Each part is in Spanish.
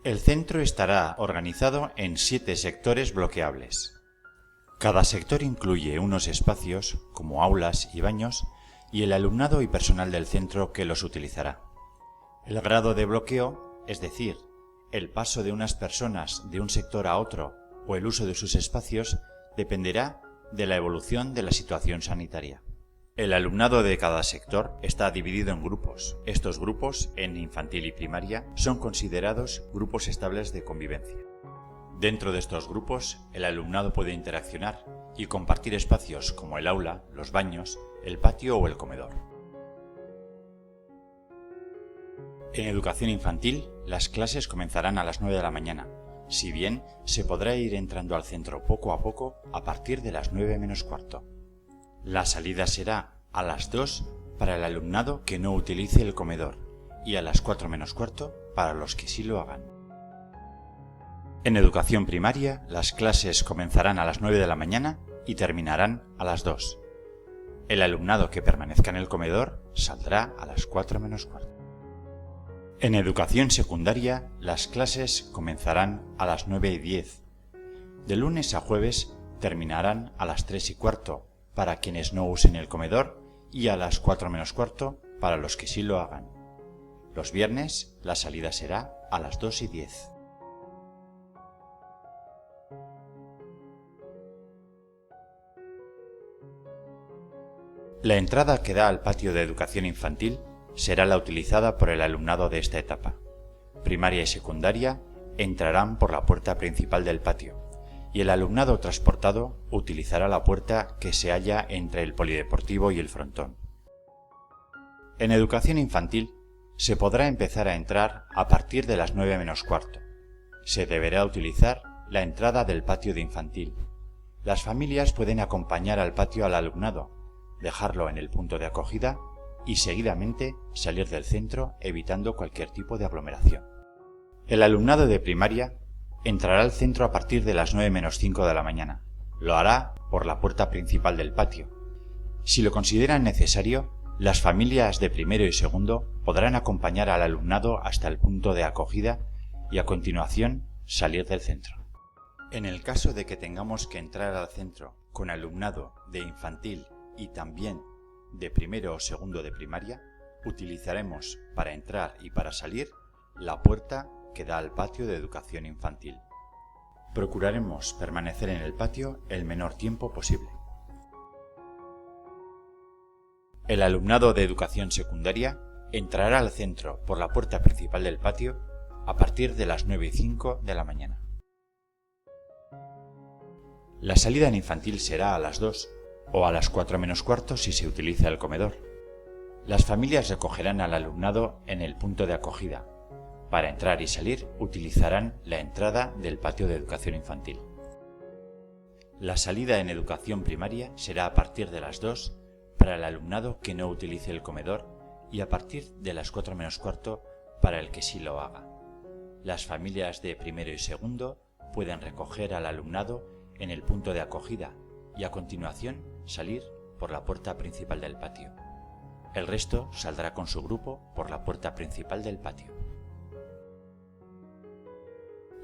El centro estará organizado en 7 sectores bloqueables. Cada sector incluye unos espacios, como aulas y baños, y el alumnado y personal del centro que los utilizará. El grado de bloqueo, es decir, el paso de unas personas de un sector a otro o el uso de sus espacios, dependerá de la evolución de la situación sanitaria. El alumnado de cada sector está dividido en grupos. Estos grupos, en infantil y primaria, son considerados grupos estables de convivencia. Dentro de estos grupos, el alumnado puede interaccionar y compartir espacios como el aula, los baños, el patio o el comedor. En educación infantil, las clases comenzarán a las 9 de la mañana, si bien se podrá ir entrando al centro poco a poco a partir de las 9 menos cuarto. La salida será a las 2 para el alumnado que no utilice el comedor y a las 4 menos cuarto para los que sí lo hagan. En educación primaria, las clases comenzarán a las 9 de la mañana y terminarán a las 2. El alumnado que permanezca en el comedor saldrá a las 4 menos cuarto. En educación secundaria, las clases comenzarán a las 9 y 10. De lunes a jueves terminarán a las 3 y cuarto para quienes no usen el comedor y a las 4 menos cuarto para los que sí lo hagan. Los viernes la salida será a las 2 y 10. La entrada que da al patio de educación infantil será la utilizada por el alumnado de esta etapa. Primaria y secundaria entrarán por la puerta principal del patio y el alumnado transportado utilizará la puerta que se halla entre el polideportivo y el frontón. En educación infantil se podrá empezar a entrar a partir de las 9 menos cuarto. Se deberá utilizar la entrada del patio de infantil. Las familias pueden acompañar al patio al alumnado, dejarlo en el punto de acogida y seguidamente salir del centro evitando cualquier tipo de aglomeración. El alumnado de primaria entrará al centro a partir de las 9 menos 5 de la mañana. Lo hará por la puerta principal del patio. Si lo consideran necesario, las familias de primero y segundo podrán acompañar al alumnado hasta el punto de acogida y a continuación salir del centro. En el caso de que tengamos que entrar al centro con alumnado de infantil y también de primero o segundo de primaria, utilizaremos para entrar y para salir la puerta que da al patio de educación infantil. Procuraremos permanecer en el patio el menor tiempo posible. El alumnado de educación secundaria entrará al centro por la puerta principal del patio a partir de las 9 y 5 de la mañana. La salida en infantil será a las 2 o a las 4 menos cuarto si se utiliza el comedor. Las familias recogerán al alumnado en el punto de acogida. Para entrar y salir utilizarán la entrada del patio de educación infantil. La salida en educación primaria será a partir de las 2 para el alumnado que no utilice el comedor y a partir de las 4 menos cuarto para el que sí lo haga. Las familias de primero y segundo pueden recoger al alumnado en el punto de acogida y a continuación salir por la puerta principal del patio. El resto saldrá con su grupo por la puerta principal del patio.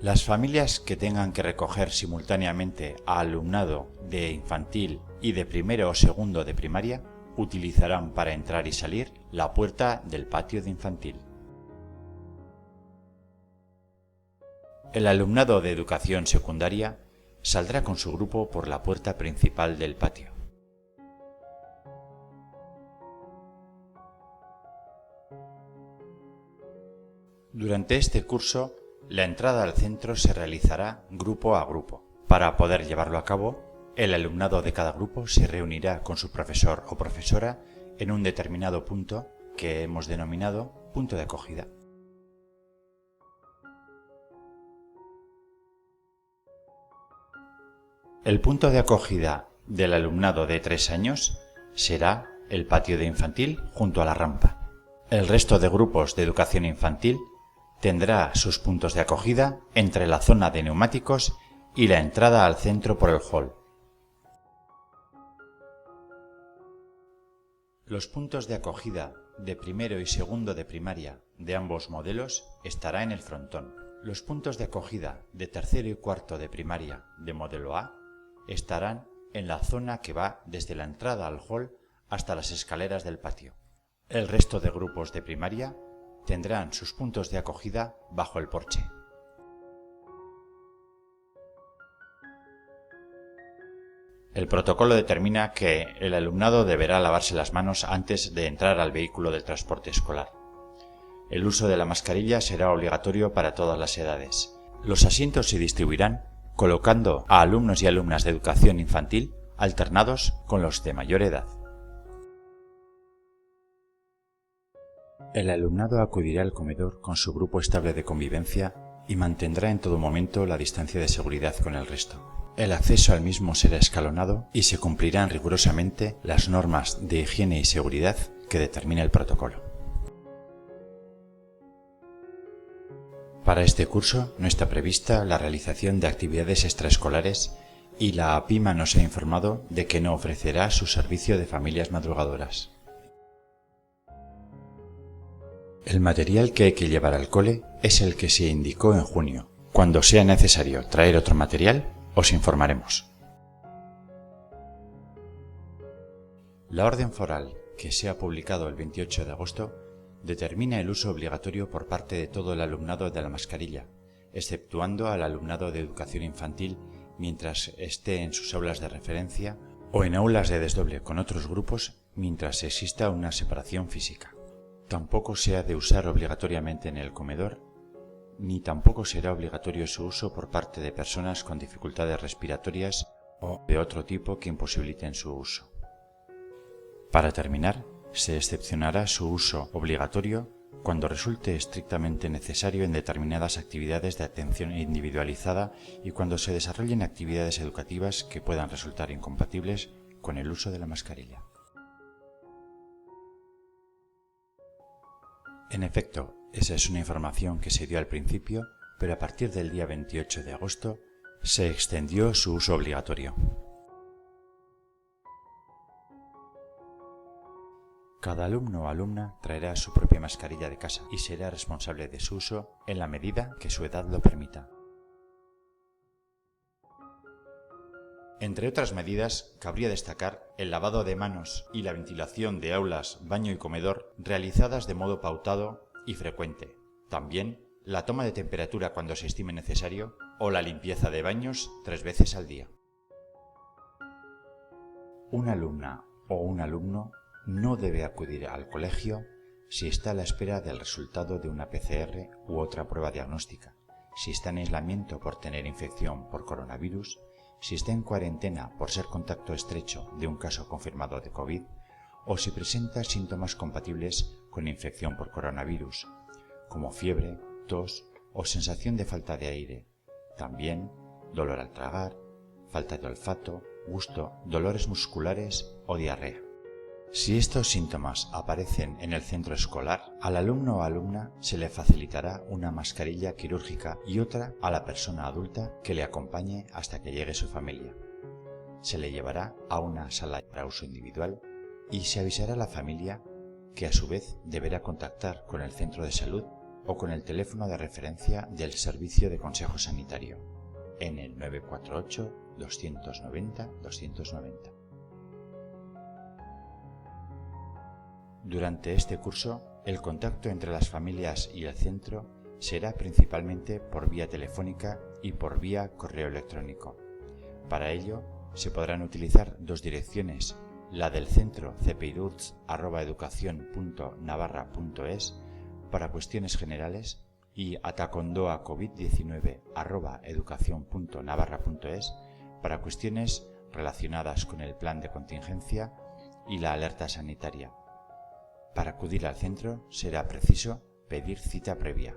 Las familias que tengan que recoger simultáneamente a alumnado de infantil y de primero o segundo de primaria utilizarán para entrar y salir la puerta del patio de infantil. El alumnado de educación secundaria saldrá con su grupo por la puerta principal del patio. Durante este curso, la entrada al centro se realizará grupo a grupo. Para poder llevarlo a cabo, el alumnado de cada grupo se reunirá con su profesor o profesora en un determinado punto que hemos denominado punto de acogida. El punto de acogida del alumnado de 3 años será el patio de infantil junto a la rampa. El resto de grupos de educación infantil tendrá sus puntos de acogida entre la zona de neumáticos y la entrada al centro por el hall. Los puntos de acogida de primero y segundo de primaria de ambos modelos estará en el frontón. Los puntos de acogida de tercero y cuarto de primaria de modelo A estarán en la zona que va desde la entrada al hall hasta las escaleras del patio. El resto de grupos de primaria tendrán sus puntos de acogida bajo el porche. El protocolo determina que el alumnado deberá lavarse las manos antes de entrar al vehículo del transporte escolar. El uso de la mascarilla será obligatorio para todas las edades. Los asientos se distribuirán colocando a alumnos y alumnas de educación infantil alternados con los de mayor edad. El alumnado acudirá al comedor con su grupo estable de convivencia y mantendrá en todo momento la distancia de seguridad con el resto. El acceso al mismo será escalonado y se cumplirán rigurosamente las normas de higiene y seguridad que determina el protocolo. Para este curso no está prevista la realización de actividades extraescolares y la APIMA nos ha informado de que no ofrecerá su servicio de familias madrugadoras. El material que hay que llevar al cole es el que se indicó en junio. Cuando sea necesario traer otro material, os informaremos. La orden foral, que se ha publicado el 28 de agosto, determina el uso obligatorio por parte de todo el alumnado de la mascarilla, exceptuando al alumnado de educación infantil mientras esté en sus aulas de referencia o en aulas de desdoble con otros grupos mientras exista una separación física. Tampoco se ha de usar obligatoriamente en el comedor, ni tampoco será obligatorio su uso por parte de personas con dificultades respiratorias o de otro tipo que imposibiliten su uso. Para terminar, se excepcionará su uso obligatorio cuando resulte estrictamente necesario en determinadas actividades de atención individualizada y cuando se desarrollen actividades educativas que puedan resultar incompatibles con el uso de la mascarilla. En efecto, esa es una información que se dio al principio, pero a partir del día 28 de agosto se extendió su uso obligatorio. Cada alumno o alumna traerá su propia mascarilla de casa y será responsable de su uso en la medida que su edad lo permita. Entre otras medidas, cabría destacar el lavado de manos y la ventilación de aulas, baño y comedor realizadas de modo pautado y frecuente. También la toma de temperatura cuando se estime necesario o la limpieza de baños 3 veces al día. Una alumna o un alumno no debe acudir al colegio si está a la espera del resultado de una PCR u otra prueba diagnóstica, si está en aislamiento por tener infección por coronavirus, si está en cuarentena por ser contacto estrecho de un caso confirmado de COVID o si presenta síntomas compatibles con infección por coronavirus, como fiebre, tos o sensación de falta de aire, también dolor al tragar, falta de olfato, gusto, dolores musculares o diarrea. Si estos síntomas aparecen en el centro escolar, al alumno o alumna se le facilitará una mascarilla quirúrgica y otra a la persona adulta que le acompañe hasta que llegue su familia. Se le llevará a una sala para uso individual y se avisará a la familia que a su vez deberá contactar con el centro de salud o con el teléfono de referencia del Servicio de Consejo Sanitario en el 948 290 290. Durante este curso, el contacto entre las familias y el centro será principalmente por vía telefónica y por vía correo electrónico. Para ello, se podrán utilizar dos direcciones, la del centro cepeiruts@educacion.navarra.es para cuestiones generales y atacondoacovid19@educacion.navarra.es para cuestiones relacionadas con el plan de contingencia y la alerta sanitaria. Para acudir al centro será preciso pedir cita previa.